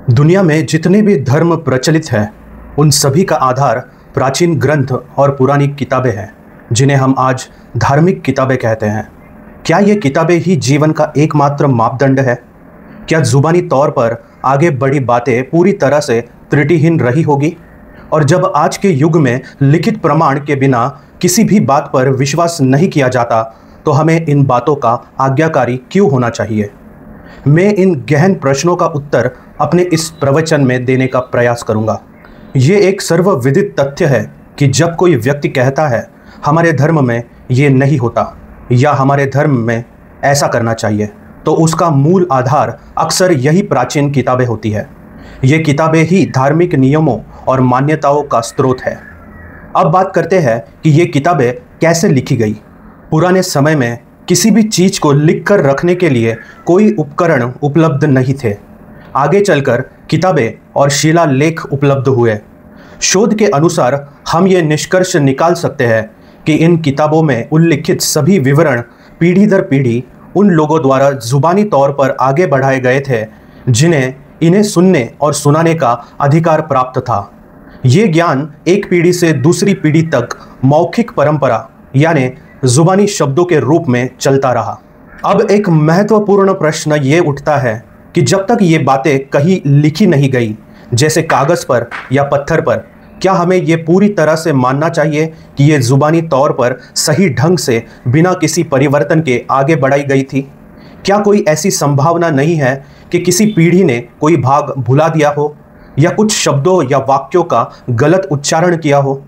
दुनिया में जितने भी धर्म प्रचलित हैं उन सभी का आधार प्राचीन ग्रंथ और पुरानी किताबें हैं, जिन्हें हम आज धार्मिक किताबें कहते हैं। क्या ये किताबें ही जीवन का एकमात्र मापदंड है? क्या जुबानी तौर पर आगे बढ़ी बातें पूरी तरह से त्रुटिहीन रही होगी? और जब आज के युग में लिखित प्रमाण के बिना किसी भी बात पर विश्वास नहीं किया जाता, तो हमें इन बातों का आज्ञाकारी क्यों होना चाहिए? मैं इन गहन प्रश्नों का उत्तर अपने इस प्रवचन में देने का प्रयास करूंगा। ये एक सर्वविदित तथ्य है कि जब कोई व्यक्ति कहता है हमारे धर्म में ये नहीं होता या हमारे धर्म में ऐसा करना चाहिए, तो उसका मूल आधार अक्सर यही प्राचीन किताबें होती है। ये किताबें ही धार्मिक नियमों और मान्यताओं का स्रोत है। अब बात करते हैं कि ये किताबें कैसे लिखी गई। पुराने समय में किसी भी चीज़ को लिख कर रखने के लिए कोई उपकरण उपलब्ध नहीं थे। आगे चलकर किताबें और शिलालेख उपलब्ध हुए। शोध के अनुसार हम ये निष्कर्ष निकाल सकते हैं कि इन किताबों में उल्लिखित सभी विवरण पीढ़ी दर पीढ़ी उन लोगों द्वारा जुबानी तौर पर आगे बढ़ाए गए थे जिन्हें इन्हें सुनने और सुनाने का अधिकार प्राप्त था। ये ज्ञान एक पीढ़ी से दूसरी पीढ़ी तक मौखिक परंपरा यानी जुबानी शब्दों के रूप में चलता रहा। अब एक महत्वपूर्ण प्रश्न ये उठता है कि जब तक ये बातें कहीं लिखी नहीं गई, जैसे कागज़ पर या पत्थर पर, क्या हमें ये पूरी तरह से मानना चाहिए कि ये जुबानी तौर पर सही ढंग से बिना किसी परिवर्तन के आगे बढ़ाई गई थी? क्या कोई ऐसी संभावना नहीं है कि किसी पीढ़ी ने कोई भाग भुला दिया हो या कुछ शब्दों या वाक्यों का गलत उच्चारण किया हो?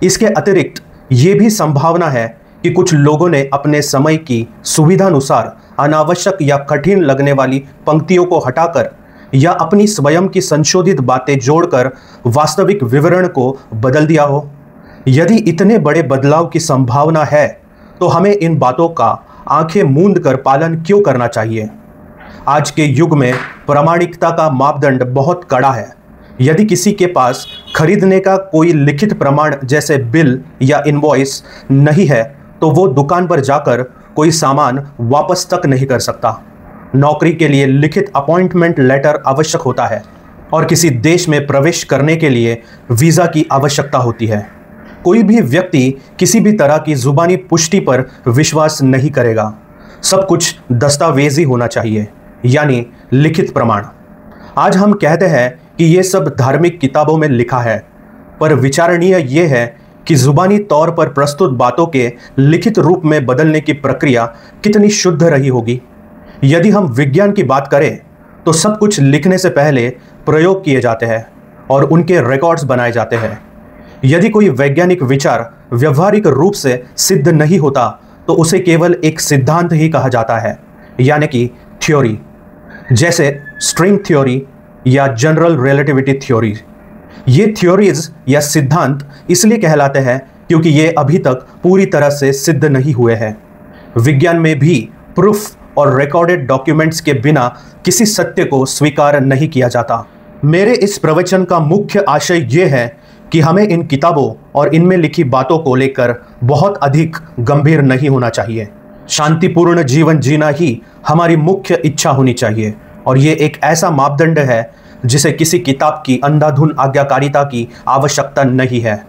इसके अतिरिक्त ये भी संभावना है कि कुछ लोगों ने अपने समय की सुविधानुसार अनावश्यक या कठिन लगने वाली पंक्तियों को हटाकर या अपनी स्वयं की संशोधित बातें जोड़कर वास्तविक विवरण को बदल दिया हो। यदि इतने बड़े बदलाव की संभावना है, तो हमें इन बातों का आंखें मूंद कर पालन क्यों करना चाहिए? आज के युग में प्रामाणिकता का मापदंड बहुत कड़ा है। यदि किसी के पास खरीदने का कोई लिखित प्रमाण जैसे बिल या इनवॉइस नहीं है, तो वो दुकान पर जाकर कोई सामान वापस तक नहीं कर सकता। नौकरी के लिए लिखित अपॉइंटमेंट लेटर आवश्यक होता है और किसी देश में प्रवेश करने के लिए वीज़ा की आवश्यकता होती है। कोई भी व्यक्ति किसी भी तरह की जुबानी पुष्टि पर विश्वास नहीं करेगा। सब कुछ दस्तावेजी होना चाहिए, यानी लिखित प्रमाण। आज हम कहते हैं कि ये सब धार्मिक किताबों में लिखा है, पर विचारणीय ये है कि जुबानी तौर पर प्रस्तुत बातों के लिखित रूप में बदलने की प्रक्रिया कितनी शुद्ध रही होगी। यदि हम विज्ञान की बात करें, तो सब कुछ लिखने से पहले प्रयोग किए जाते हैं और उनके रिकॉर्ड्स बनाए जाते हैं। यदि कोई वैज्ञानिक विचार व्यवहारिक रूप से सिद्ध नहीं होता, तो उसे केवल एक सिद्धांत ही कहा जाता है, यानी कि थ्योरी, जैसे स्ट्रिंग थ्योरी या जनरल रिलेटिविटी थ्योरी। ये थ्योरीज या सिद्धांत इसलिए कहलाते हैं क्योंकि ये अभी तक पूरी तरह से सिद्ध नहीं हुए हैं। विज्ञान में भी प्रूफ और रिकॉर्डेड डॉक्यूमेंट्स के बिना किसी सत्य को स्वीकार नहीं किया जाता। मेरे इस प्रवचन का मुख्य आशय ये है कि हमें इन किताबों और इनमें लिखी बातों को लेकर बहुत अधिक गंभीर नहीं होना चाहिए। शांतिपूर्ण जीवन जीना ही हमारी मुख्य इच्छा होनी चाहिए, और ये एक ऐसा मापदंड है जिसे किसी किताब की अंधाधुन आज्ञाकारिता की आवश्यकता नहीं है।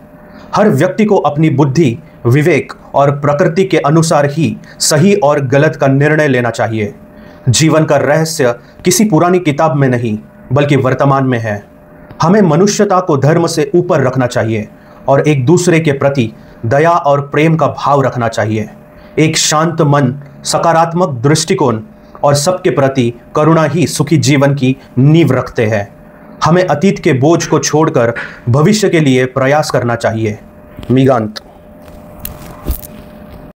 हर व्यक्ति को अपनी बुद्धि, विवेक और प्रकृति के अनुसार ही सही और गलत का निर्णय लेना चाहिए। जीवन का रहस्य किसी पुरानी किताब में नहीं, बल्कि वर्तमान में है। हमें मनुष्यता को धर्म से ऊपर रखना चाहिए और एक दूसरे के प्रति दया और प्रेम का भाव रखना चाहिए। एक शांत मन, सकारात्मक दृष्टिकोण और सबके प्रति करुणा ही सुखी जीवन की नींव रखते हैं। हमें अतीत के बोझ को छोड़कर भविष्य के लिए प्रयास करना चाहिए। मिगांत।